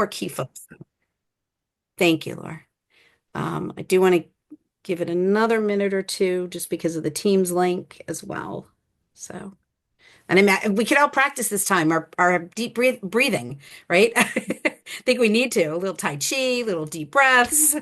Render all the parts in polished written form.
more key folks. Thank you, Laura. I do want to give it another minute or two just because of the Teams link as well. So, and we could all practice this time our deep breathing, right? I think we need to. A little Tai Chi, little deep breaths.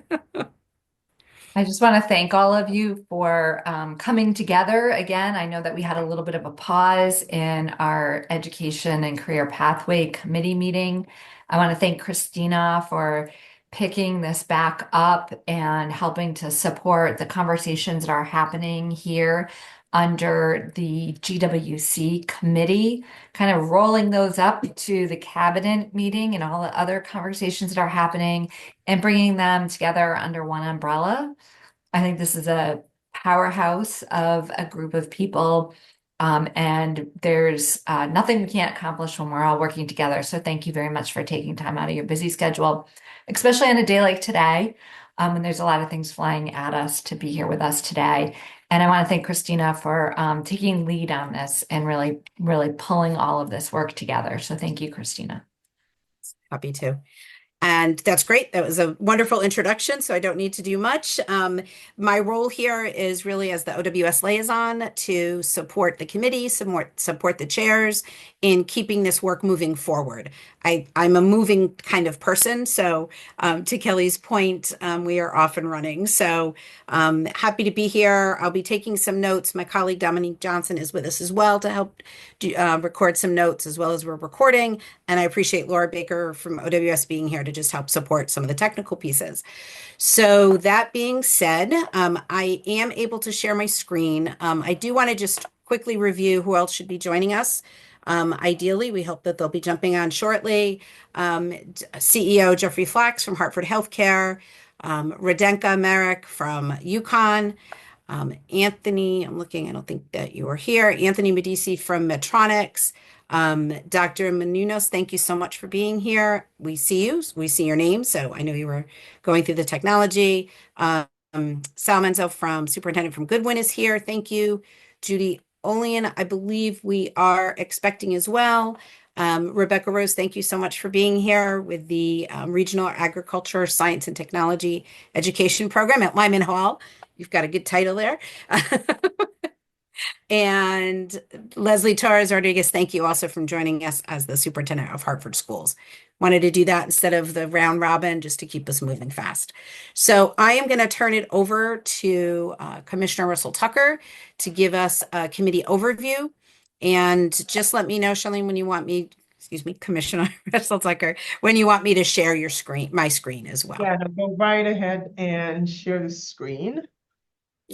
I just want to thank all of you for coming together again. I know that we had a little bit of a pause in our Education and Career Pathway Committee meeting. I want to thank Christina for picking this back up and helping to support the conversations that are happening here under the GWC committee, kind of rolling those up to the cabinet meeting and all the other conversations that are happening and bringing them together under one umbrella. I think this is a powerhouse of a group of people. And there's nothing we can't accomplish when we're all working together. So thank you very much for taking time out of your busy schedule, especially on a day like today, when there's a lot of things flying at us to be here with us today. And I want to thank Christina for taking lead on this and really, really pulling all of this work together. So thank you, Christina. Happy to. And that's great. That was a wonderful introduction, so I don't need to do much. My role here is really as the OWS liaison to support the committee, support the chairs in keeping this work moving forward. I'm a moving kind of person, so to Kelly's point, we are off and running. So happy to be here. I'll be taking some notes. My colleague Dominique Johnson is with us as well to help record some notes as well as we're recording. And I appreciate Laura Baker from OWS being here to just help support some of the technical pieces. So that being said, I am able to share my screen. I do want to just quickly review who else should be joining us. Ideally, we hope that they'll be jumping on shortly. CEO Jeffrey Flax from Hartford Healthcare, Radenka Merrick from UConn, Anthony, I'm looking, I don't think that you are here. Anthony Medici from Medtronics. Dr. Menounos, thank you so much for being here. We see you, we see your name, so I know you were going through the technology. Sal Menzo from Superintendent from Goodwin is here. Thank you. Judy Olian, I believe we are expecting as well. Rebecca Rose, thank you so much for being here with the Regional Agriculture, Science and Technology Education Program at Lyman Hall. You've got a good title there. And Leslie Torres Rodriguez, thank you also for joining us as the superintendent of Hartford Schools. Wanted to do that instead of the round robin just to keep us moving fast. So I am going to turn it over to Commissioner Russell Tucker to give us a committee overview. And just let me know, Charlene, when you want me, excuse me, Commissioner Russell Tucker, when you want me to share your screen, my screen as well. Yeah, no, go right ahead and share the screen.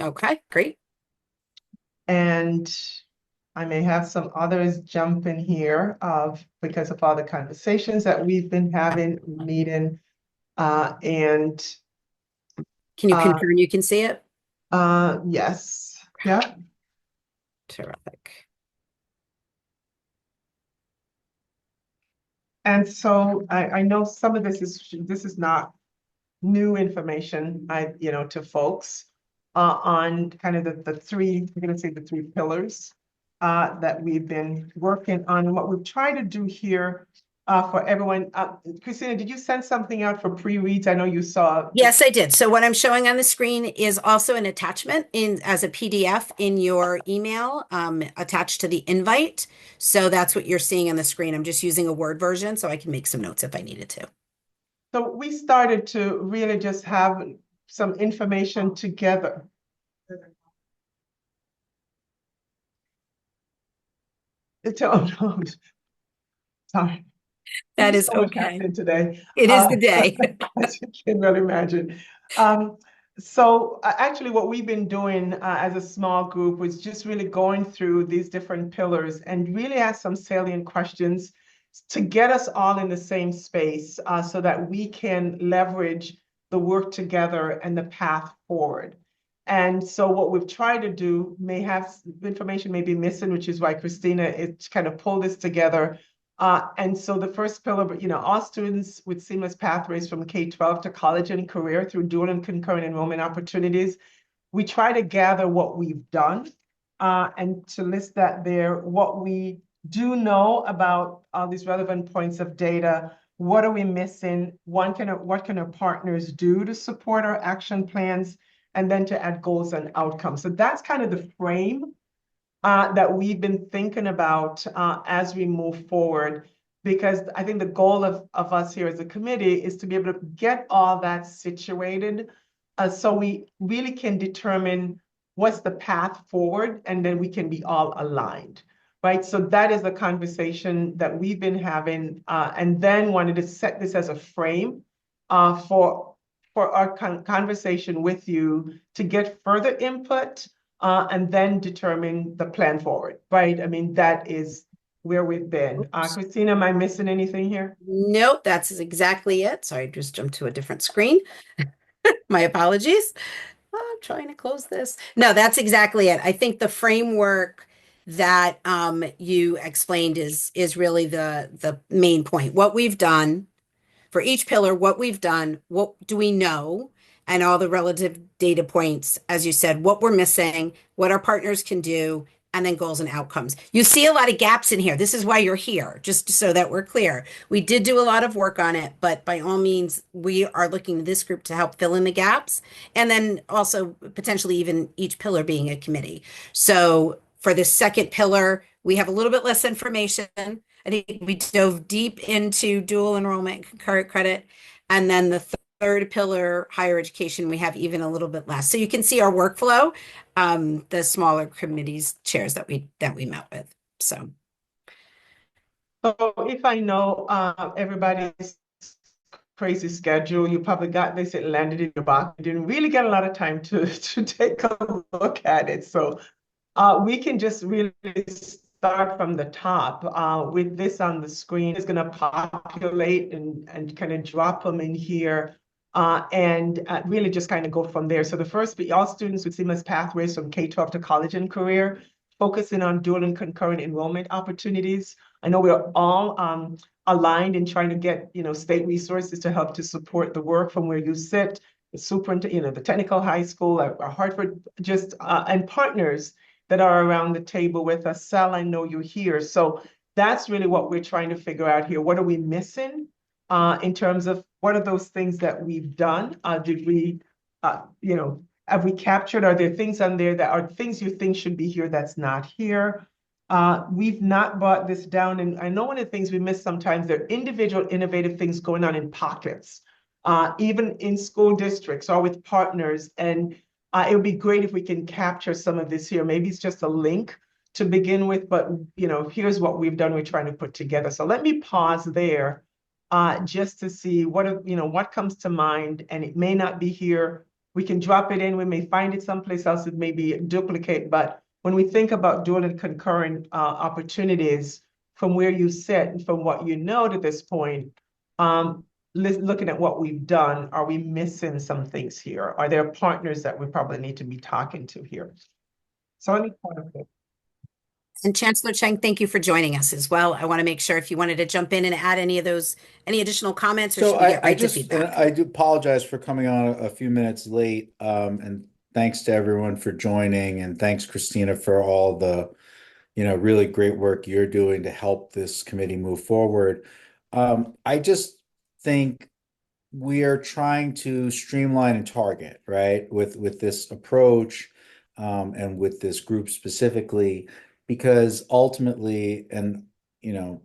Okay, great. And I may have some others jump in here because of all the conversations that we've been having, meeting, and Can you confirm you can see it? yes, yeah. Terrific. And so I know some of this is not new information, to folks on kind of the three, we're going to say the three pillars that we've been working on. And what we've tried to do here for everyone, Christina, did you send something out for pre-reads? I know you saw. Yes, I did. So what I'm showing on the screen is also an attachment in as a PDF in your email attached to the invite. So that's what you're seeing on the screen. I'm just using a Word version so I can make some notes if I needed to. So we started to really just have some information together. Oh, no. Sorry. That is so much okay. happening today. It is the day. As you can really imagine. So actually what we've been doing as a small group was just really going through these different pillars and really ask some salient questions to get us all in the same space so that we can leverage the work together and the path forward. And so what we've tried to do may have information may be missing, which is why Christina is kind of pulled this together. And so the first pillar, all students with seamless pathways from K-12 to college and career through dual and concurrent enrollment opportunities. We try to gather what we've done and to list that there, what we do know about all these relevant points of data, what are we missing? What can our partners do to support our action plans? And then to add goals and outcomes. So that's kind of the frame that we've been thinking about as we move forward, because I think the goal of us here as a committee is to be able to get all that situated so we really can determine what's the path forward, and then we can be all aligned, right? So that is the conversation that we've been having, and then wanted to set this as a frame for our conversation with you to get further input and then determine the plan forward, right? I mean, that is where we've been. Christina, am I missing anything here? Nope, that's exactly it. Sorry, I just jumped to a different screen. My apologies. I'm trying to close this. No, that's exactly it. I think the framework that you explained is really the main point. What we've done for each pillar, what we've done, what do we know, and all the relative data points, as you said, what we're missing, what our partners can do, and then goals and outcomes. You see a lot of gaps in here. This is why you're here, just so that we're clear. We did do a lot of work on it, but by all means, we are looking to this group to help fill in the gaps, and then also potentially even each pillar being a committee. So for the second pillar, we have a little bit less information. I think we dove deep into dual enrollment and concurrent credit. And then the third pillar, higher education, we have even a little bit less. So you can see our workflow, the smaller committees chairs that we met with. So if I know everybody's crazy schedule, you probably got this, it landed in your box. You didn't really get a lot of time to take a look at it. So we can just really start from the top. With this on the screen, it's going to populate and kind of drop them in here and really just kind of go from there. So the first, all students with seamless pathways from K-12 to college and career, focusing on dual and concurrent enrollment opportunities. I know we're all aligned in trying to get state resources to help to support the work from where you sit, the superintendent, the technical high school, our Hartford, just and partners that are around the table with us. Sal, I know you're here. So that's really what we're trying to figure out here. What are we missing in terms of what are those things that we've done? Did we, have we captured? Are there things on there that are things you think should be here that's not here? We've not brought this down. And I know one of the things we miss sometimes, there are individual innovative things going on in pockets, even in school districts or with partners. And it would be great if we can capture some of this here. Maybe it's just a link to begin with, but here's what we've done, we're trying to put together. So let me pause there just to see what comes to mind, and it may not be here. We can drop it in, we may find it someplace else, it may be a duplicate, but when we think about dual and concurrent opportunities from where you sit and from what you know to this point, looking at what we've done, are we missing some things here? Are there partners that we probably need to be talking to here? So let me point of it. and Chancellor Cheng, thank you for joining us as well. I want to make sure if you wanted to jump in and add any additional comments, or So should we get I right to just, feedback? I do apologize for coming on a few minutes late. And thanks to everyone for joining, and thanks, Christina, for all the, really great work you're doing to help this committee move forward. I just think we are trying to streamline and target, right, with this approach, and with this group specifically, because ultimately, and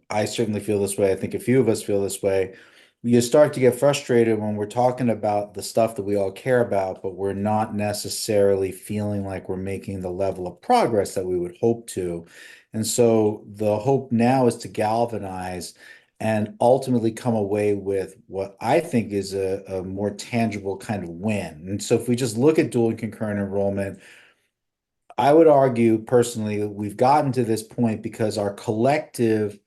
I certainly feel this way, I think a few of us feel this way, you start to get frustrated when we're talking about the stuff that we all care about, but we're not necessarily feeling like we're making the level of progress that we would hope to. And so the hope now is to galvanize and ultimately come away with what I think is a more tangible kind of win. And so if we just look at dual and concurrent enrollment, I would argue personally that we've gotten to this point because our collective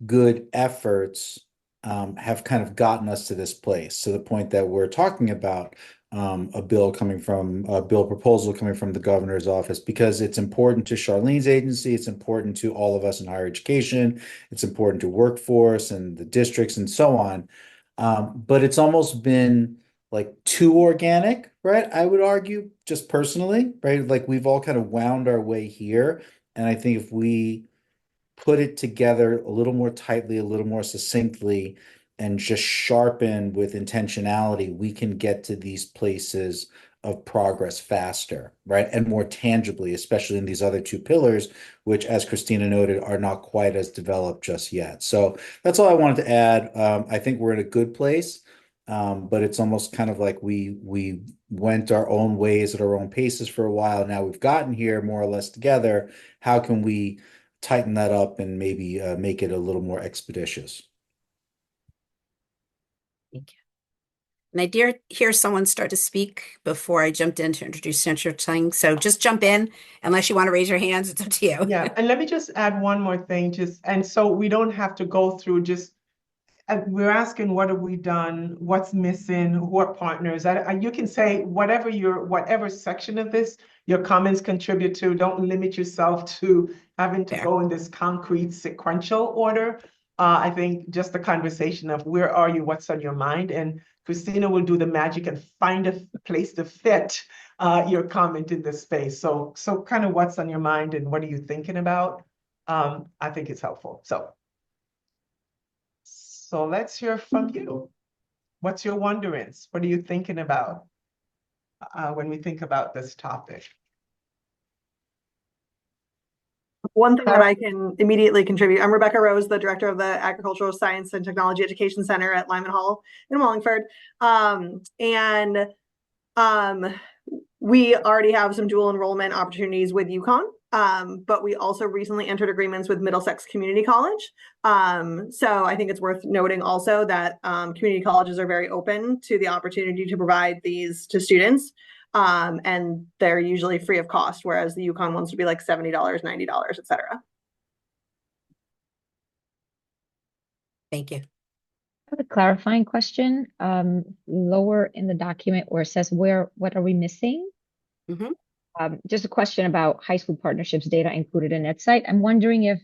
good efforts have kind of gotten us to this place, to the point that we're talking about a bill proposal coming from the governor's office, because it's important to Charlene's agency, it's important to all of us in higher education, it's important to workforce and the districts and so on. But it's almost been like too organic, right? I would argue, just personally, right? Like we've all kind of wound our way here. And I think if we put it together a little more tightly, a little more succinctly, and just sharpen with intentionality, we can get to these places of progress faster, right? And more tangibly, especially in these other two pillars, which, as Christina noted, are not quite as developed just yet. So that's all I wanted to add. I think we're in a good place, but it's almost kind of like we went our own ways at our own paces for a while. Now we've gotten here more or less together. How can we tighten that up and maybe make it a little more expeditious? Thank you. And I did hear someone start to speak before I jumped in to introduce Senator Ting. So just jump in unless you want to raise your hands. It's up to you. Yeah, and let me just add one more thing, and so we don't have to go through we're asking what have we done, what's missing, what partners. You can say whatever section of this your comments contribute to. Don't limit yourself to having to Fair. go in this concrete sequential order. I think just the conversation of where are you, what's on your mind, and Christina will do the magic and find a place to fit your comment in this space. So kind of what's on your mind and what are you thinking about? I think it's helpful. So let's hear from you. What's your wonderings? What are you thinking about when we think about this topic? One thing that I can immediately contribute, I'm Rebecca Rose, the director of the Agricultural Science and Technology Education Center at Lyman Hall in Wallingford. We already have some dual enrollment opportunities with UConn, but we also recently entered agreements with Middlesex Community College. So I think it's worth noting also that community colleges are very open to the opportunity to provide these to students. And they're usually free of cost, whereas the UConn ones would be like $70, $90, et cetera. Thank you. I have a clarifying question. Lower in the document where it says what are we missing? Mhm. Just a question about high school partnerships data included in that site. I'm wondering if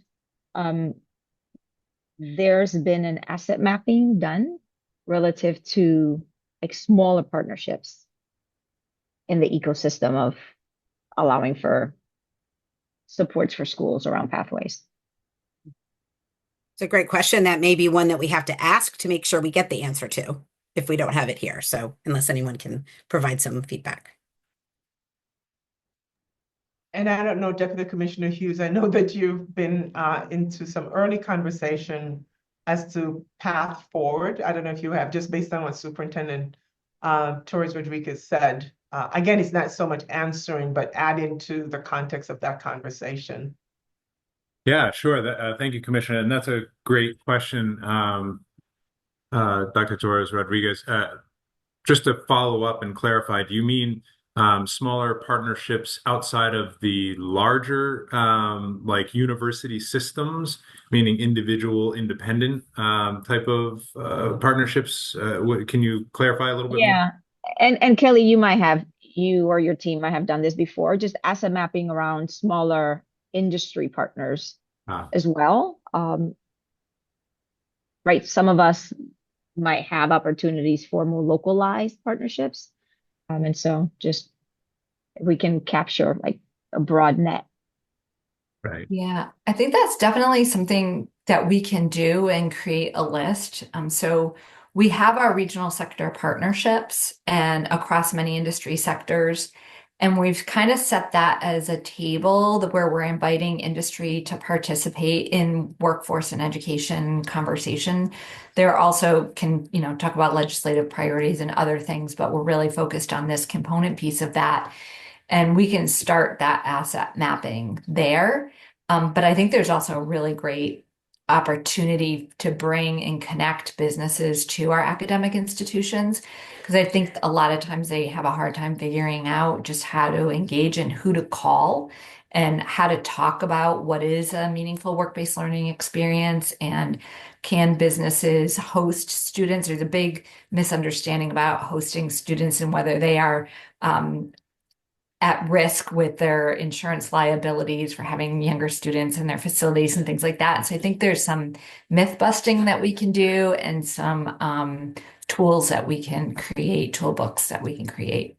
there's been an asset mapping done relative to like smaller partnerships in the ecosystem of allowing for supports for schools around pathways. It's a great question. That may be one that we have to ask to make sure we get the answer to if we don't have it here. So unless anyone can provide some feedback. And I don't know, Deputy Commissioner Hughes, I know that you've been into some early conversation as to path forward. I don't know if you have, just based on what Superintendent Torres Rodriguez said. Again, it's not so much answering, but adding to the context of that conversation. Yeah, sure. Thank you, Commissioner. And that's a great question, Dr. Torres Rodriguez. Just to follow up and clarify, do you mean smaller partnerships outside of the larger like university systems, meaning individual, independent type of partnerships? Can you clarify a little bit more? Yeah. And Kelly, you or your team might have done this before, just asset mapping around smaller industry partners as well. Right. Some of us might have opportunities for more localized partnerships. And so just we can capture like a broad net. Right. Yeah, I think that's definitely something that we can do and create a list. So we have our regional sector partnerships and across many industry sectors. And we've kind of set that as a table where we're inviting industry to participate in workforce and education conversation. There also can, talk about legislative priorities and other things, but we're really focused on this component piece of that. And we can start that asset mapping there. But I think there's also a really great opportunity to bring and connect businesses to our academic institutions, because I think a lot of times they have a hard time figuring out just how to engage and who to call and how to talk about what is a meaningful work-based learning experience and can businesses host students. There's a big misunderstanding about hosting students and whether they are at risk with their insurance liabilities for having younger students in their facilities and things like that. So I think there's some myth busting that we can do and some tools that we can create, toolbooks that we can create.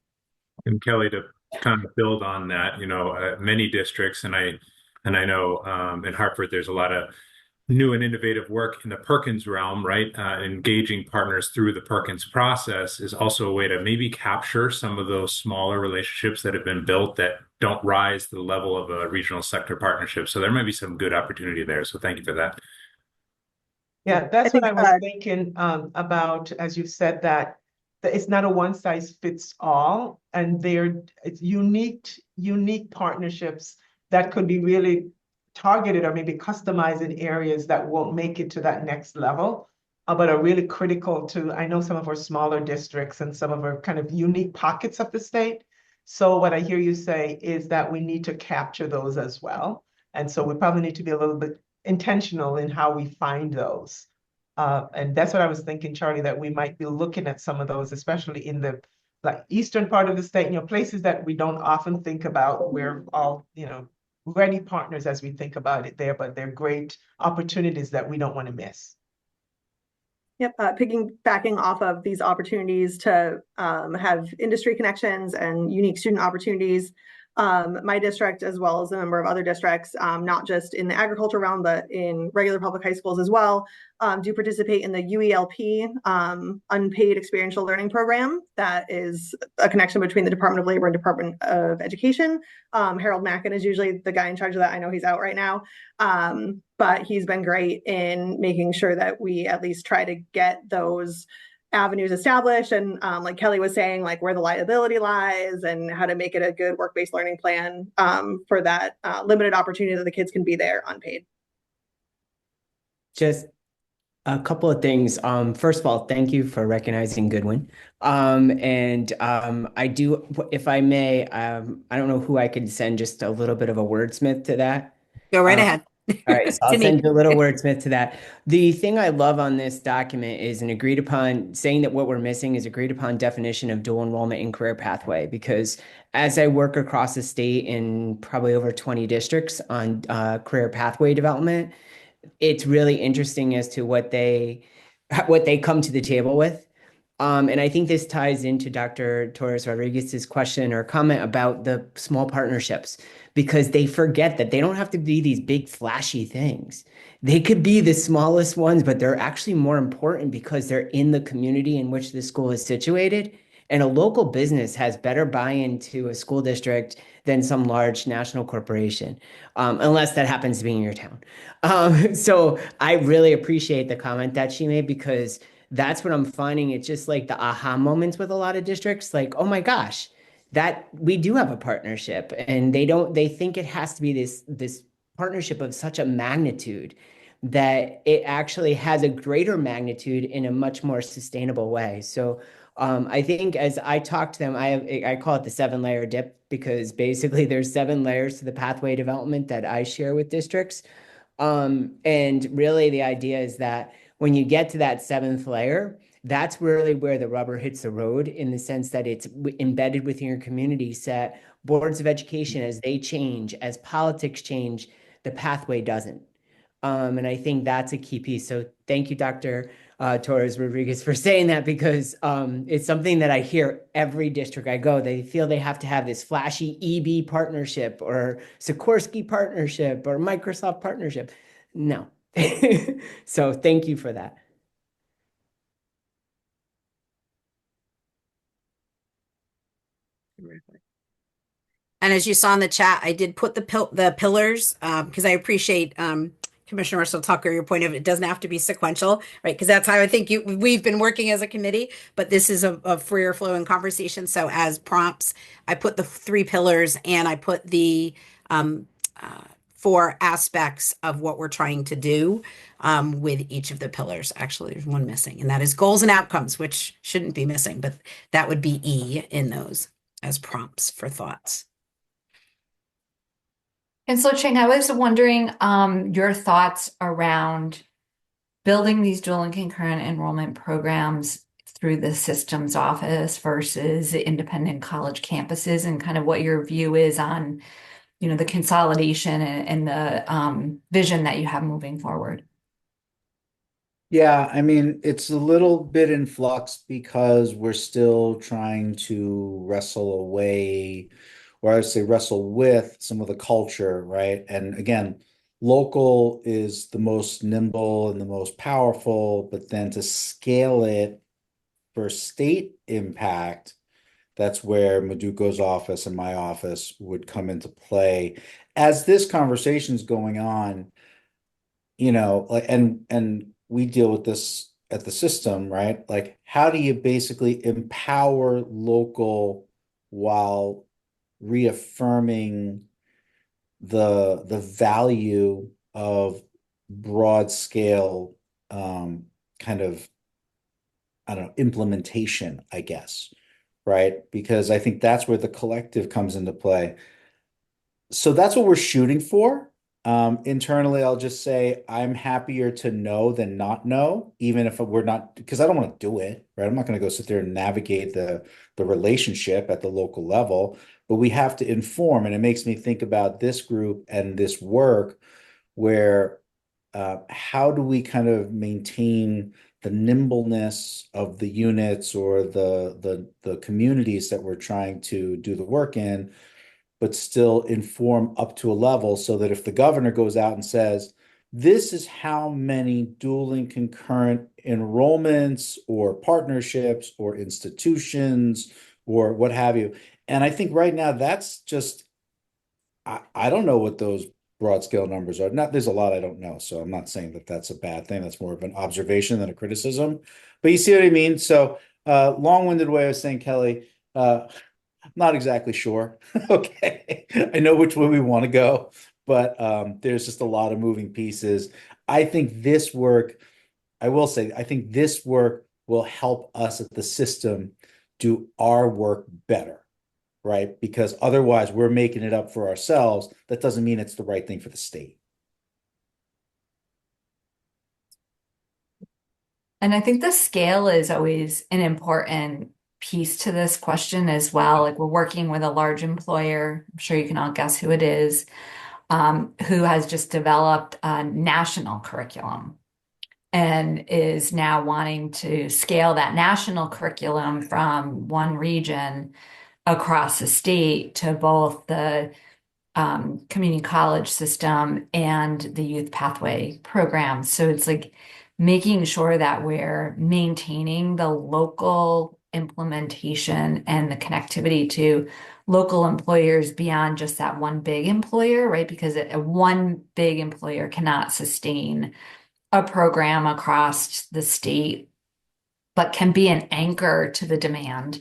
And Kelly, to kind of build on that, many districts, and I know in Hartford there's a lot of new and innovative work in the Perkins realm, right? Engaging partners through the Perkins process is also a way to maybe capture some of those smaller relationships that have been built that don't rise to the level of a regional sector partnership. So there might be some good opportunity there. So thank you for that. Yeah, I that's what think I was thinking about, as you've said that it's not a one size fits all, and it's unique partnerships that could be really targeted or maybe customized in areas that won't make it to that next level, but are really critical to, I know, some of our smaller districts and some of our kind of unique pockets of the state. So what I hear you say is that we need to capture those as well. And so we probably need to be a little bit intentional in how we find those. And that's what I was thinking, Charlie, that we might be looking at some of those, especially in the like eastern part of the state, places that we don't often think about. We're all, ready partners as we think about it there, but they're great opportunities that we don't want to miss. Yep, piggybacking off of these opportunities to have industry connections and unique student opportunities. My district, as well as a number of other districts, not just in the agriculture realm, but in regular public high schools as well, do participate in the UELP unpaid experiential learning program. That is a connection between the Department of Labor and Department of Education. Harold Mackin is usually the guy in charge of that. I know he's out right now. But he's been great in making sure that we at least try to get those avenues established, and like Kelly was saying, like where the liability lies and how to make it a good work-based learning plan for that limited opportunity that the kids can be there unpaid. Just a couple of things. First of all, thank you for recognizing Goodwin. I do, if I may, I don't know who I could send just a little bit of a wordsmith to that. Go right ahead. All right, so I'll Denise. send you a little wordsmith to that. The thing I love on this document is an agreed upon, saying that what we're missing is agreed upon definition of dual enrollment in career pathway, because as I work across the state in probably over 20 districts on career pathway development, it's really interesting as to what they come to the table with. And I think this ties into Dr. Torres Rodriguez's question or comment about the small partnerships, because they forget that they don't have to be these big flashy things. They could be the smallest ones, but they're actually more important because they're in the community in which the school is situated. And a local business has better buy-in to a school district than some large national corporation, unless that happens to be in your town. So I really appreciate the comment that she made, because that's what I'm finding. It's just like the aha moments with a lot of districts, like, oh my gosh, that we do have a partnership, and they think it has to be this partnership of such a magnitude that it actually has a greater magnitude in a much more sustainable way. So I think as I talk to them, I call it the 7-layer dip, because basically there's 7 layers to the pathway development that I share with districts. And really the idea is that when you get to that 7th layer, that's really where the rubber hits the road, in the sense that it's embedded within your community set. Boards of education, as they change, as politics change, the pathway doesn't. And I think that's a key piece. So thank you, Dr. Torres Rodriguez, for saying that, because it's something that I hear every district I go. They feel they have to have this flashy EB partnership or Sikorsky partnership or Microsoft partnership. No. So thank you for that. And as you saw in the chat, I did put the pillars because I appreciate Commissioner Russell Tucker, your point of it doesn't have to be sequential, right? Because that's how I think we've been working as a committee, but this is a freer flowing conversation. So as prompts, I put the 3 pillars, and I put the 4 aspects of what we're trying to do with each of the pillars. Actually, there's one missing, and that is goals and outcomes, which shouldn't be missing, but that would be E in those as prompts for thoughts. And so, Ching, I was wondering your thoughts around building these dual and concurrent enrollment programs through the systems office versus the independent college campuses, and kind of what your view is on, the consolidation and the vision that you have moving forward. Yeah, I mean, it's a little bit in flux because we're still trying to wrestle away, or I would say wrestle with some of the culture, right? And again, local is the most nimble and the most powerful, but then to scale it for state impact, that's where Maduko's office and my office would come into play. As this conversation is going on, like, and we deal with this at the system, right? Like, how do you basically empower local while reaffirming the value of broad scale kind of, I don't know, implementation, I guess, right? Because I think that's where the collective comes into play. So that's what we're shooting for. Internally, I'll just say I'm happier to know than not know, even if we're not, because I don't want to do it, right? I'm not going to go sit there and navigate the relationship at the local level, but we have to inform. And it makes me think about this group and this work where how do we kind of maintain the nimbleness of the units or the communities that we're trying to do the work in, but still inform up to a level so that if the governor goes out and says, this is how many dueling concurrent enrollments or partnerships or institutions or what have you. And I think right now that's just, I don't know what those broad scale numbers are. Not, there's a lot I don't know. So I'm not saying that that's a bad thing. That's more of an observation than a criticism. But you see what I mean? So long-winded way of saying, Kelly, not exactly sure. Okay. I know which way we want to go, but there's just a lot of moving pieces. I think this work, I will say, I think this work will help us at the system do our work better, right? Because otherwise we're making it up for ourselves. That doesn't mean it's the right thing for the state. And I think the scale is always an important piece to this question as well. Like we're working with a large employer, I'm sure you can all guess who it is, who has just developed a national curriculum and is now wanting to scale that national curriculum from one region across the state to both the community college system and the youth pathway program. So it's like making sure that we're maintaining the local implementation and the connectivity to local employers beyond just that one big employer, right? Because one big employer cannot sustain a program across the state, but can be an anchor to the demand.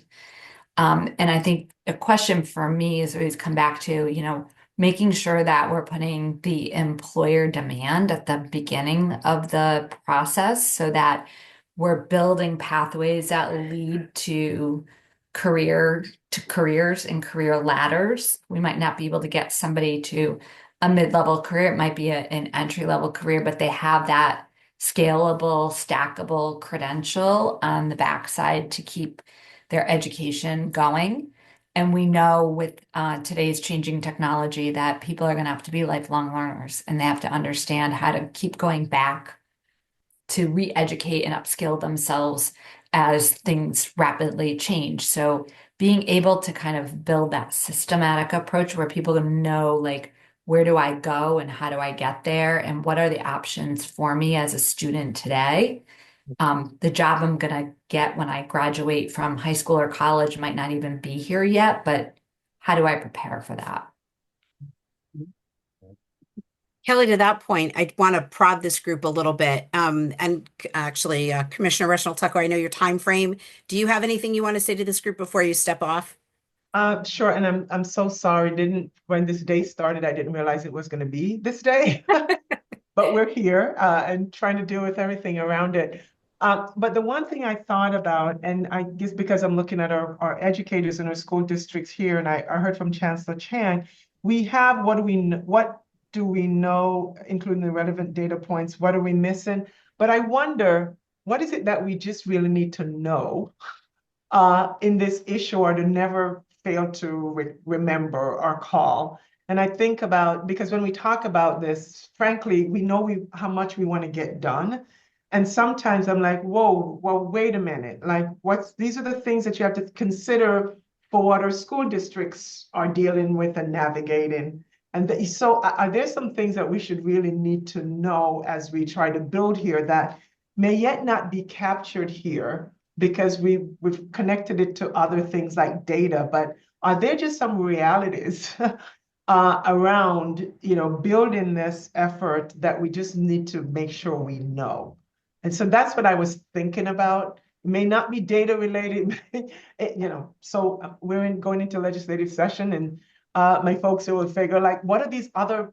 And I think a question for me is always come back to, making sure that we're putting the employer demand at the beginning of the process so that we're building pathways that lead to careers and career ladders. We might not be able to get somebody to a mid-level career. It might be an entry-level career, but they have that scalable, stackable credential on the backside to keep their education going. And we know with today's changing technology that people are going to have to be lifelong learners and they have to understand how to keep going back to re-educate and upskill themselves as things rapidly change. So being able to kind of build that systematic approach where people know, like, where do I go and how do I get there? And what are the options for me as a student today? The job I'm going to get when I graduate from high school or college might not even be here yet, but how do I prepare for that? Kelly, to that point, I want to prod this group a little bit. And actually, Commissioner Reginald Tucker, I know your time frame. Do you have anything you want to say to this group before you step off? Sure, and I'm so sorry. When this day started, I didn't realize it was going to be this day. But we're here and trying to deal with everything around it. But the one thing I thought about, and I guess because I'm looking at our educators in our school districts here, and I heard from Chancellor Chan, we have what do we know, including the relevant data points, what are we missing? But I wonder, what is it that we just really need to know in this issue or to never fail to remember or call? And I think about, because when we talk about this, frankly, we know how much we want to get done. And sometimes I'm like, whoa, well, wait a minute. Like, these are the things that you have to consider for what our school districts are dealing with and navigating. So are there some things that we should really need to know as we try to build here that may yet not be captured here because we've connected it to other things like data, but are there just some realities around, building this effort that we just need to make sure we know? And so that's what I was thinking about. It may not be data related, so going into legislative session, and my folks will figure, like, what are these other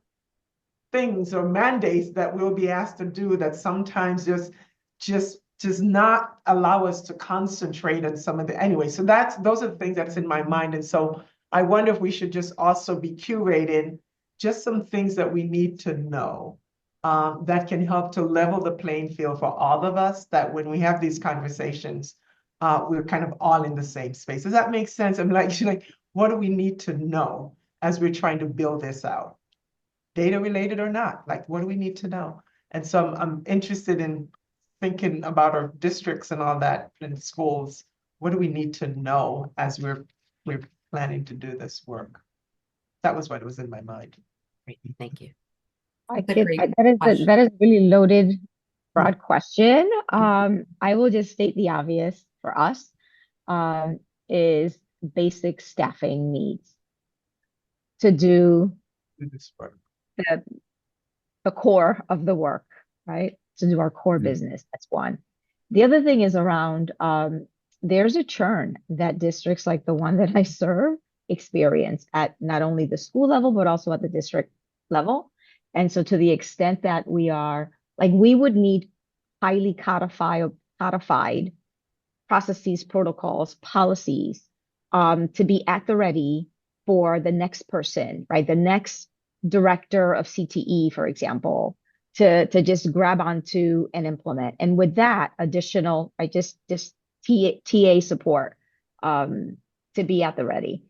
things or mandates that we'll be asked to do that sometimes just does not allow us to concentrate on some of the, anyway. So those are the things that's in my mind. And so I wonder if we should just also be curating just some things that we need to know that can help to level the playing field for all of us, that when we have these conversations, we're kind of all in the same space. Does that make sense? I'm like, what do we need to know as we're trying to build this out? Data related or not, like, what do we need to know? And so I'm interested in thinking about our districts and all that in schools. What do we need to know as we're planning to do this work? That was what was in my mind. Great, thank you. That's a great That is really loaded, broad question. I will just state the obvious for us, is basic staffing needs to do Do this work. the core of the work, right? To do our core business. That's one. The other thing is around there's a churn that districts like the one that I serve experience at not only the school level, but also at the district level. And so to the extent that we are, like, we would need highly codified processes, protocols, policies to be at the ready for the next person, right? The next director of CTE, for example, to just grab onto and implement. And with that additional, right, just TA support to be at the ready.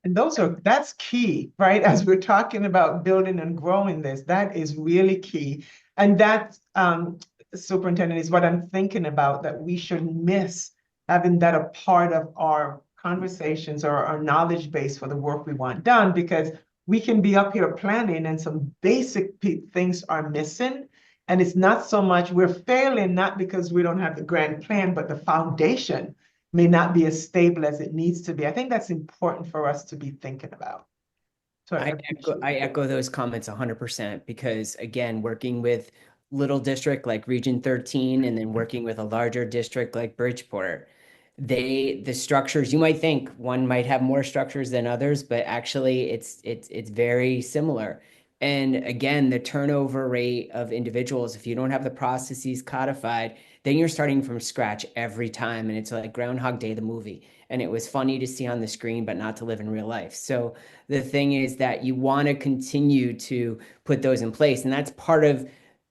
And that's key, right? As we're talking about building and growing this, that is really key. And that, Superintendent, is what I'm thinking about, that we shouldn't miss having that a part of our conversations or our knowledge base for the work we want done, because we can be up here planning and some basic things are missing. And it's not so much we're failing, not because we don't have the grand plan, but the foundation may not be as stable as it needs to be. I think that's important for us to be thinking about. So I echo those comments 100%, because again, working with little district like Region 13 and then working with a larger district like Bridgeport, the structures, you might think one might have more structures than others, but actually it's very similar. And again, the turnover rate of individuals, if you don't have the processes codified, then you're starting from scratch every time. And it's like Groundhog Day, the movie. And it was funny to see on the screen, but not to live in real life. So the thing is that you want to continue to put those in place. And that's part of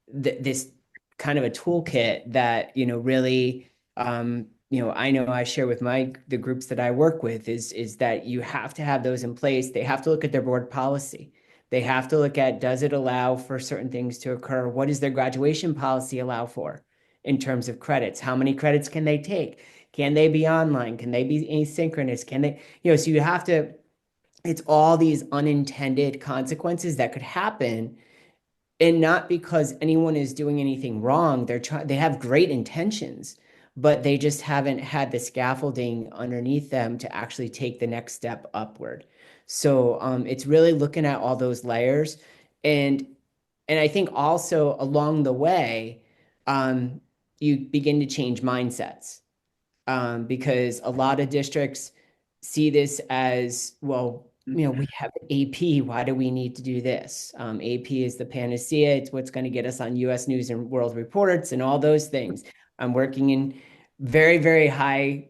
this kind of a toolkit that, really, I know I share with the groups that I work with is that you have to have those in place. They have to look at their board policy. They have to look at, does it allow for certain things to occur? What does their graduation policy allow for in terms of credits? How many credits can they take? Can they be online? Can they be asynchronous? Can they, so you have to, it's all these unintended consequences that could happen. And not because anyone is doing anything wrong. They have great intentions, but they just haven't had the scaffolding underneath them to actually take the next step upward. So it's really looking at all those layers. And I think also along the way, you begin to change mindsets, because a lot of districts see this as, well, we have AP. Why do we need to do this? AP is the panacea. It's what's going to get us on US News and World Reports and all those things. I'm working in very, very high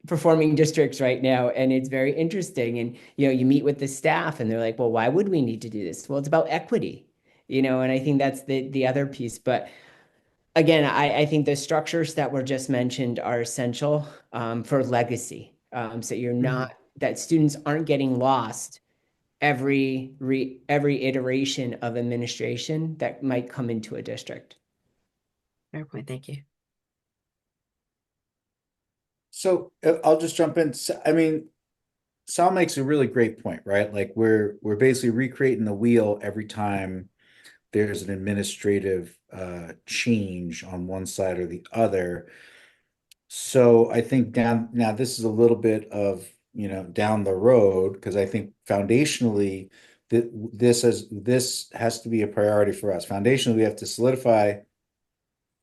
performing districts right now, and it's very interesting. And, you meet with the staff and they're like, well, why would we need to do this? Well, it's about equity, and I think that's the other piece. But again, I think the structures that were just mentioned are essential for legacy. So you're not, that students aren't getting lost every iteration of administration that might come into a district. Fair point, thank you. So I'll just jump in. I mean, Sal makes a really great point, right? Like we're basically recreating the wheel every time there's an administrative change on one side or the other. So I think down now this is a little bit of, down the road, because I think foundationally that this has to be a priority for us. Foundationally, we have to solidify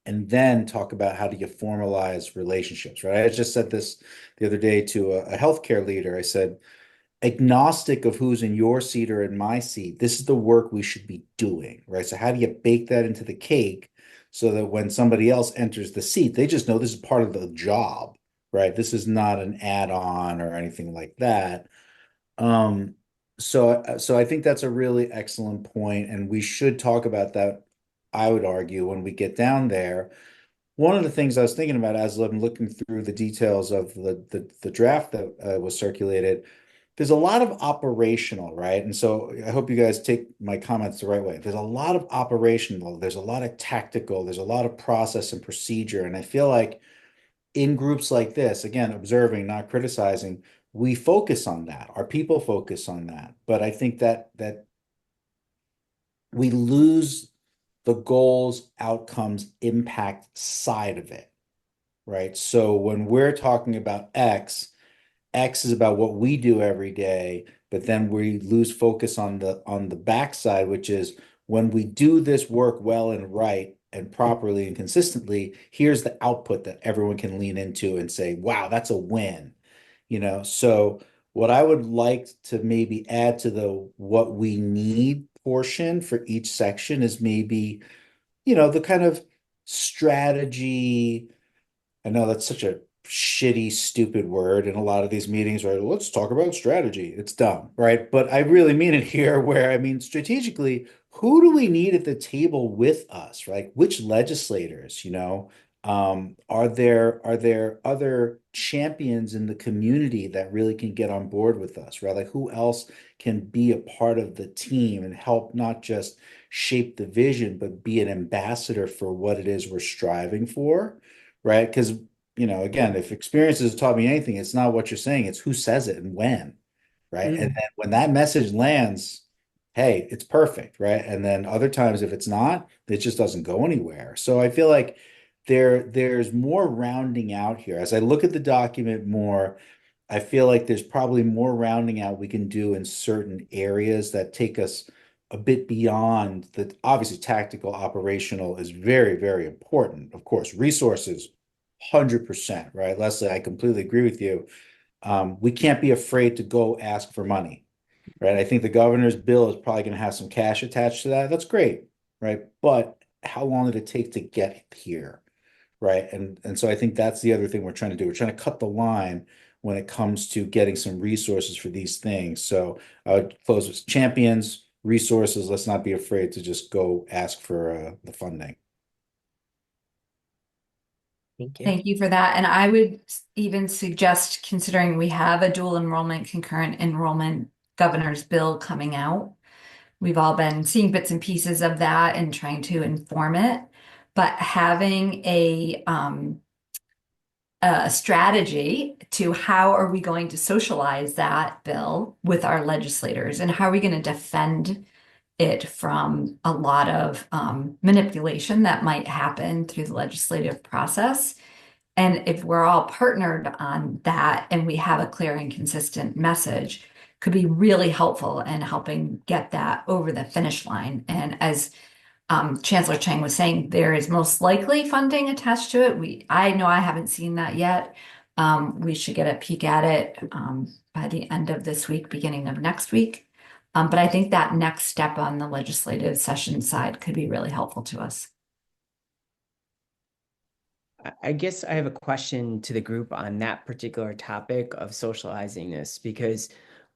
and then talk about how do you formalize relationships, right? I just said this the other day to a healthcare leader. I said, agnostic of who's in your seat or in my seat, this is the work we should be doing, right? So how do you bake that into the cake so that when somebody else enters the seat, they just know this is part of the job, right? This is not an add-on or anything like that. Um, so I think that's a really excellent point, and we should talk about that, I would argue, when we get down there. One of the things I was thinking about as I'm looking through the details of the draft that was circulated, there's a lot of operational, right? And so I hope you guys take my comments the right way. There's a lot of operational, there's a lot of tactical, there's a lot of process and procedure. And I feel like in groups like this, again, observing, not criticizing, we focus on that. Our people focus on that. But I think that we lose the goals, outcomes, impact side of it, right? So when we're talking about X is about what we do every day, but then we lose focus on the backside, which is when we do this work well and right and properly and consistently, here's the output that everyone can lean into and say, wow, that's a win. So what I would like to maybe add to the what we need portion for each section is maybe, the kind of strategy. I know that's such a shitty, stupid word in a lot of these meetings, right? Let's talk about strategy. It's dumb, right? But I really mean it here, where I mean strategically, who do we need at the table with us, right? Which legislators, are there other champions in the community that really can get on board with us, right? Like who else can be a part of the team and help not just shape the vision, but be an ambassador for what it is we're striving for, right? Because again, if experience has taught me anything, it's not what you're saying, it's who says it and when, right? And then when that message lands, hey, it's perfect, right? And then other times, if it's not, it just doesn't go anywhere. So I feel like there's more rounding out here. As I look at the document more, I feel like there's probably more rounding out we can do in certain areas that take us a bit beyond the obviously tactical operational is very, very important. Of course, resources 100%, right? Leslie, I completely agree with you. We can't be afraid to go ask for money, right? I think the governor's bill is probably going to have some cash attached to that. That's great, right? But how long did it take to get here, right? And so I think that's the other thing we're trying to do. We're trying to cut the line when it comes to getting some resources for these things. So I would close with champions, resources. Let's not be afraid to just go ask for the funding. Thank you. Thank you for that. And I would even suggest, considering we have a dual enrollment, concurrent enrollment governor's bill coming out, we've all been seeing bits and pieces of that and trying to inform it, but having a strategy to how are we going to socialize that bill with our legislators, and how are we going to defend it from a lot of manipulation that might happen through the legislative process. And if we're all partnered on that and we have a clear and consistent message, could be really helpful in helping get that over the finish line. And as Chancellor Chang was saying, there is most likely funding attached to it. I know I haven't seen that yet. We should get a peek at it by the end of this week, beginning of next week. But I think that next step on the legislative session side could be really helpful to us. I guess I have a question to the group on that particular topic of socializing this, because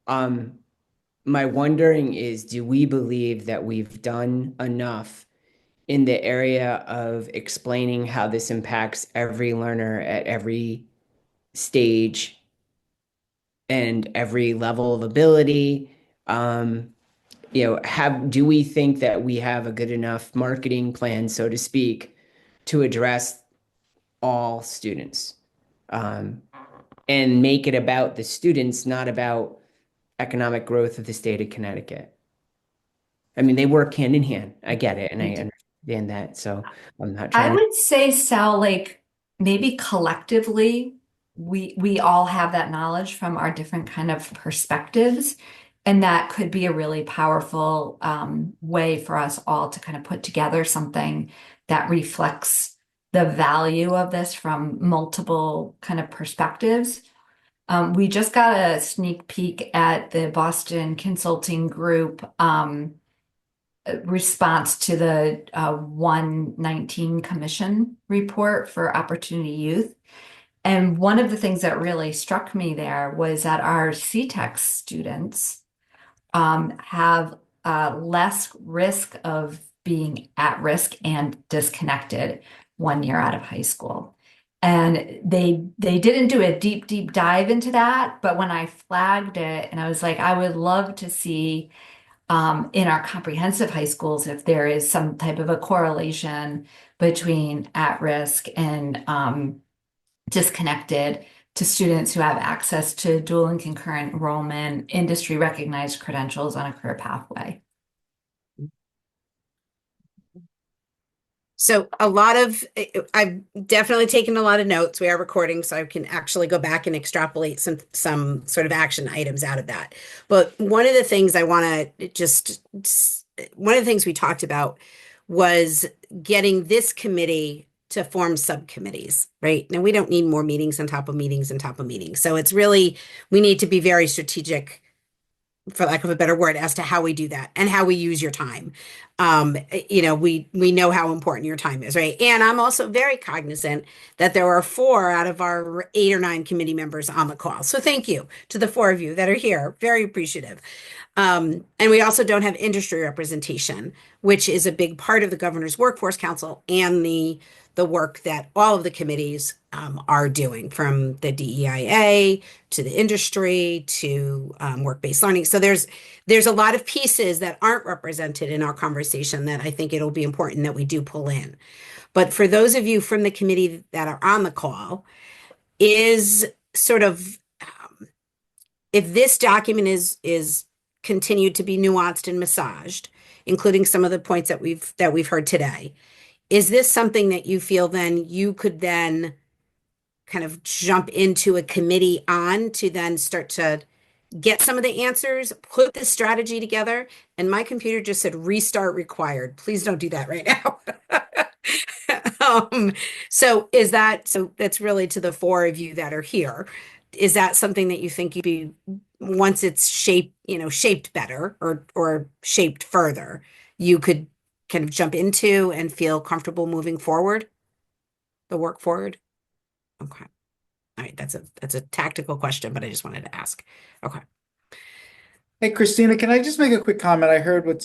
my wondering is, do we believe that we've done enough in the area of explaining how this impacts every learner at every stage and every level of ability? Do we think that we have a good enough marketing plan, so to speak, to address all students, and make it about the students, not about economic growth of the state of Connecticut. I mean, they work hand in hand. I get it, and I understand that. So I'm not I trying to. would say, Sal, like maybe collectively, we all have that knowledge from our different kind of perspectives, and that could be a really powerful way for us all to kind of put together something that reflects the value of this from multiple kind of perspectives. We just got a sneak peek at the Boston Consulting Group response to the 119 Commission report for Opportunity Youth. And one of the things that really struck me there was that our CTEX students have less risk of being at risk and disconnected 1 year out of high school. And they didn't do a deep dive into that, but when I flagged it and I was like, I would love to see in our comprehensive high schools if there is some type of a correlation between at risk and disconnected to students who have access to dual and concurrent enrollment, industry recognized credentials on a career pathway. So I've definitely taken a lot of notes. We are recording, so I can actually go back and extrapolate some sort of action items out of that. But one of the things one of the things we talked about was getting this committee to form subcommittees, right? Now we don't need more meetings on top of meetings on top of meetings. So it's really, we need to be very strategic, for lack of a better word, as to how we do that and how we use your time. We know how important your time is, right? And I'm also very cognizant that there are 4 out of our 8 or 9 committee members on the call. So thank you to the 4 of you that are here. Very appreciative. And we also don't have industry representation, which is a big part of the Governor's Workforce Council and the work that all of the committees are doing, from the DEIA to the industry to work-based learning. So there's a lot of pieces that aren't represented in our conversation that I think it'll be important that we do pull in. But for those of you from the committee that are on the call, is sort of if this document is continued to be nuanced and massaged, including some of the points that we've heard today, is this something that you feel then you could then kind of jump into a committee on to then start to get some of the answers, put the strategy together? And my computer just said restart required. Please don't do that right now. So that's really to the 4 of you that are here. Is that something that you think you'd be, once it's shaped better or shaped further, you could kind of jump into and feel comfortable moving forward, the work forward? Okay. All right. That's a tactical question, but I just wanted to ask. Okay. Hey, Christina, can I just make a quick comment? I heard what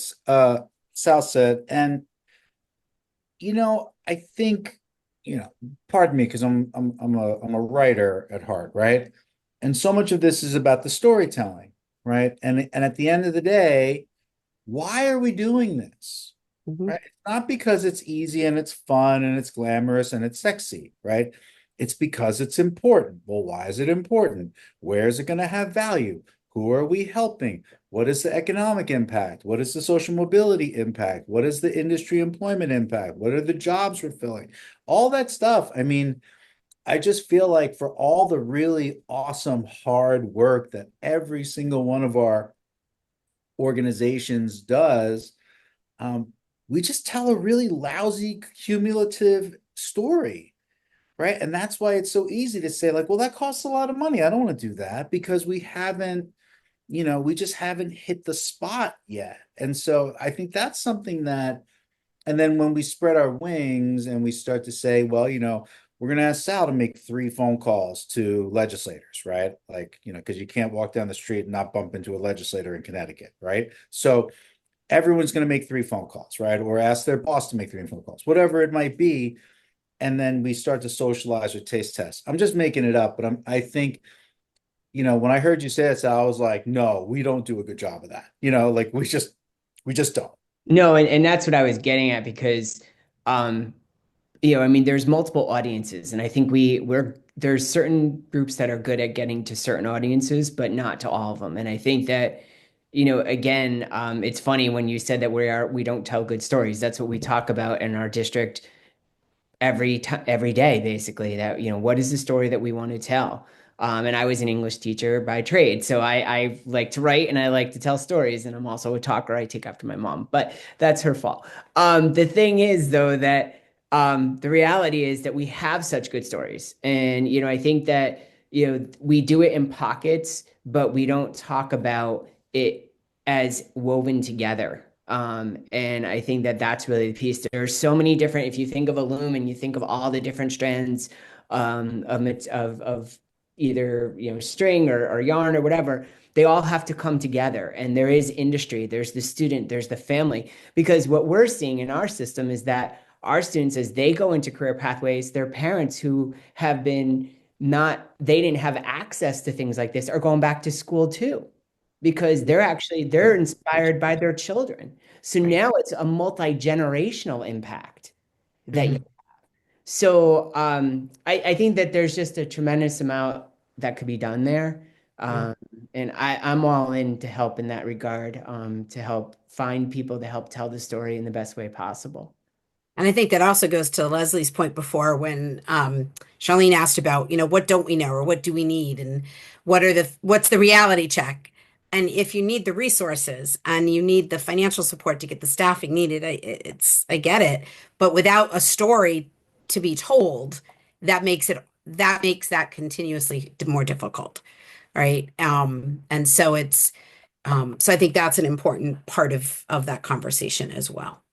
Sal said, and I think, pardon me, because I'm a writer at heart, right? And so much of this is about the storytelling, right? And at the end of the day, why are we doing this? Right? It's not because it's easy and it's fun and it's glamorous and it's sexy, right? It's because it's important. Well, why is it important? Where is it going to have value? Who are we helping? What is the economic impact? What is the social mobility impact? What is the industry employment impact? What are the jobs we're filling? All that stuff. I mean, I just feel like for all the really awesome hard work that every single one of our organizations does, we just tell a really lousy cumulative story, right? And that's why it's so easy to say, like, well, that costs a lot of money. I don't want to do that, because we just haven't hit the spot yet. And so I think that's something that, and then when we spread our wings and we start to say, well, we're going to ask Sal to make 3 phone calls to legislators, right? Like, because you can't walk down the street and not bump into a legislator in Connecticut, right? So everyone's going to make 3 phone calls, right? Or ask their boss to make 3 phone calls, whatever it might be. And then we start to socialize or taste test. I'm just making it up, but I think, when I heard you say it, I was like, no, we don't do a good job of that. Like we just don't. No, and that's what I was getting at, because I mean, there's multiple audiences, and I think there's certain groups that are good at getting to certain audiences, but not to all of them. And I think that, again, it's funny when you said that we don't tell good stories. That's what we talk about in our district every day, basically, that, what is the story that we want to tell? And I was an English teacher by trade, so I like to write and I like to tell stories, and I'm also a talker. I take after my mom, but that's her fault. The thing is, though, that the reality is that we have such good stories, and I think that we do it in pockets, but we don't talk about it as woven together. And I think that that's really the piece. There's so many different, if you think of a loom and you think of all the different strands of either string or yarn or whatever, they all have to come together. And there is industry, there's the student, there's the family. Because what we're seeing in our system is that our students, as they go into career pathways, their parents who have been they didn't have access to things like this are going back to school too, because they're inspired by their children. So now it's a multi-generational impact that Mhm. so I think that there's just a tremendous amount that could be done there. Mm. And I'm all in to help in that regard, to help find people to help tell the story in the best way possible. And I think that also goes to Leslie's point before when Charlene asked about, what don't we know or what do we need and what's the reality check? And if you need the resources and you need the financial support to get the staffing needed, I get it. But without a story to be told, that makes that continuously more difficult, right? And so so I think that's an important part of that conversation as well.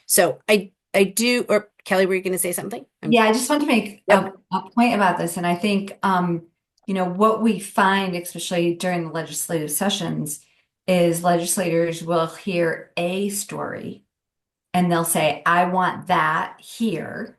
So I do, or Kelly, were you going to say something? Yeah, I just want to make Yep. a point about this. And I think, what we find, especially during the legislative sessions, is legislators will hear a story and they'll say, I want that here,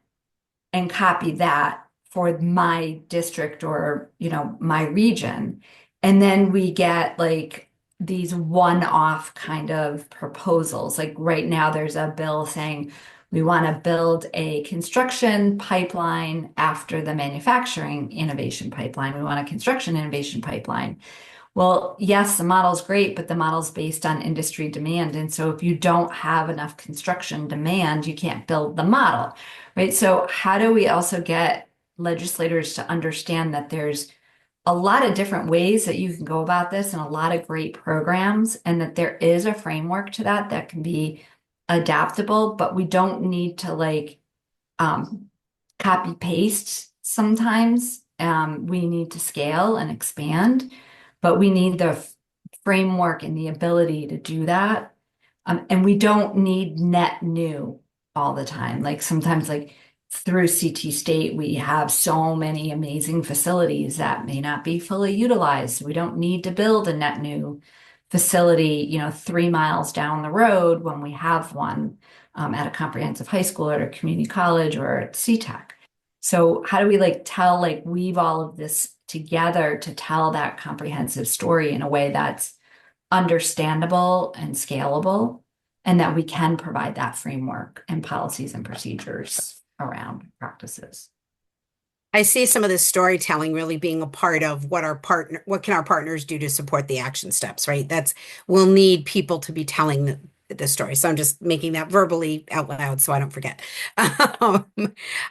and copy that for my district or, my region. And then we get like these one-off kind of proposals. Like right now, there's a bill saying we want to build a construction pipeline after the manufacturing innovation pipeline. We want a construction innovation pipeline. Well, yes, the model's great, but the model's based on industry demand. And so if you don't have enough construction demand, you can't build the model, right? So how do we also get legislators to understand that there's a lot of different ways that you can go about this and a lot of great programs, and that there is a framework to that can be adaptable, but we don't need to um, copy paste sometimes. We need to scale and expand, but we need the framework and the ability to do that. And we don't need net new all the time. Like sometimes, like through CT State, we have so many amazing facilities that may not be fully utilized. We don't need to build a net new facility, 3 miles down the road when we have one at a comprehensive high school or at a community college or at CTEC. So how do we weave all of this together to tell that comprehensive story in a way that's understandable and scalable, and that we can provide that framework and policies and procedures around practices? I see some of this storytelling really being a part of what can our partners do to support the action steps, right? We'll need people to be telling the story. So I'm just making that verbally out loud so I don't forget. Um,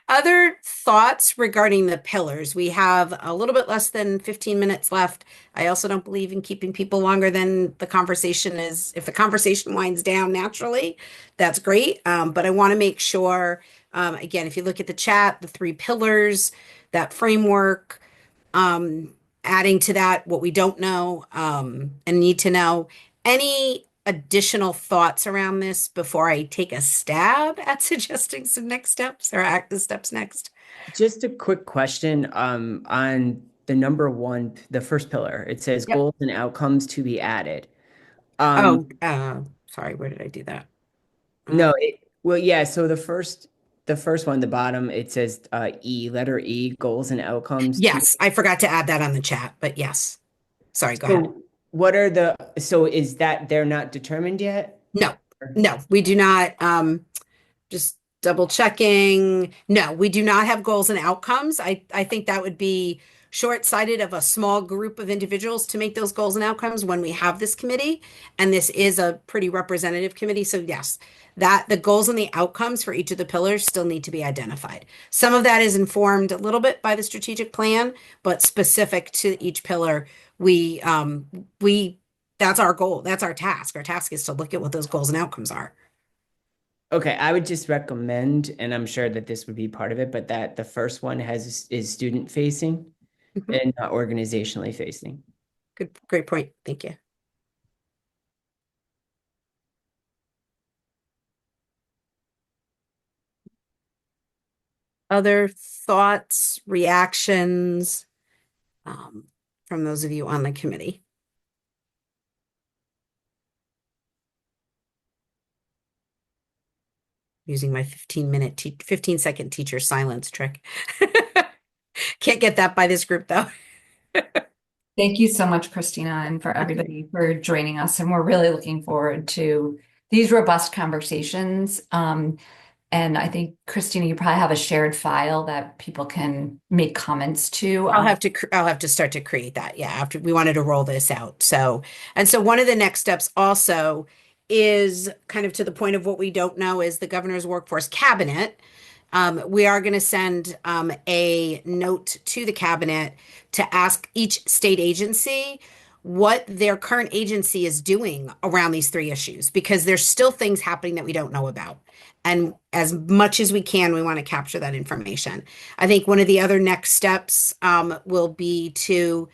Other thoughts regarding the pillars? We have a little bit less than 15 minutes left. I also don't believe in keeping people longer than the conversation is. If the conversation winds down naturally, that's great. But I want to make sure, again, if you look at the chat, the three pillars, that framework, adding to that what we don't know and need to know. Any additional thoughts around this before I take a stab at suggesting some next steps or active steps next? Just a quick question on the number one, the first pillar. It says Yep. goals and outcomes to be added. Oh, sorry, where did I do that? No, well, yeah. So the first one, the bottom, it says letter E, goals and outcomes. Yes, I forgot to add that on the chat, but yes. Sorry, go ahead. So is that they're not determined yet? No, we do not. Just double checking. No, we do not have goals and outcomes. I think that would be short-sighted of a small group of individuals to make those goals and outcomes when we have this committee. And this is a pretty representative committee. So yes, that the goals and the outcomes for each of the pillars still need to be identified. Some of that is informed a little bit by the strategic plan, but specific to each pillar, we that's our goal. That's our task. Our task is to look at what those goals and outcomes are. Okay, I would just recommend, and I'm sure that this would be part of it, but that the first one is student facing and not organizationally facing. Good, great point. Thank you. Other thoughts, reactions from those of you on the committee? Using my 15-second teacher silence trick. Can't get that by this group though. Thank you so much, Christina, and for everybody for joining us. And we're really looking forward to these robust conversations. And I think, Christina, you probably have a shared file that people can make comments to. I'll have to start to create that. Yeah, after we wanted to roll this out. So one of the next steps also is kind of to the point of what we don't know is the governor's workforce cabinet. We are going to send a note to the cabinet to ask each state agency what their current agency is doing around these three issues, because there's still things happening that we don't know about. And as much as we can, we want to capture that information. I think one of the other next steps will be to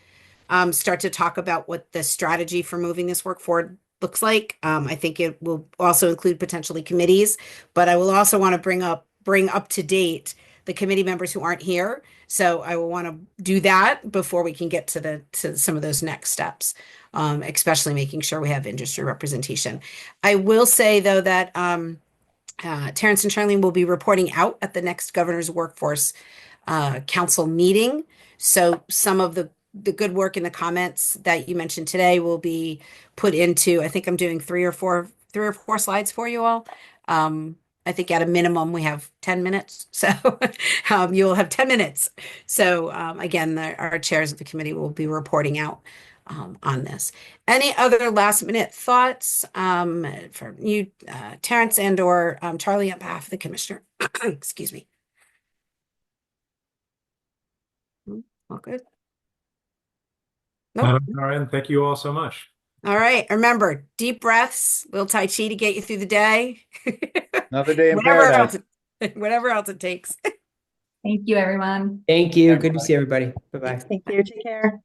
start to talk about what the strategy for moving this work forward looks like. I think it will also include potentially committees, but I will also want to bring up to date the committee members who aren't here. So I will want to do that before we can get to some of those next steps, especially making sure we have industry representation. I will say though that Terrence and Charlene will be reporting out at the next Governor's Workforce Council meeting. So some of the good work in the comments that you mentioned today will be put into, I think I'm doing three or four slides for you all. I think at a minimum we have 10 minutes. So you will have 10 minutes. So again, our chairs of the committee will be reporting out on this. Any other last minute thoughts from you, Terrence and or Charlie on behalf of the commissioner? Excuse me. All good. Nope. All right, thank you all so much. All right. Remember, deep breaths, little Tai Chi to get you through the day. Another day in whatever paradise. Whatever else it takes. Thank you, everyone. Thank you. Good to see everybody. Bye-bye. Thank you. Take care.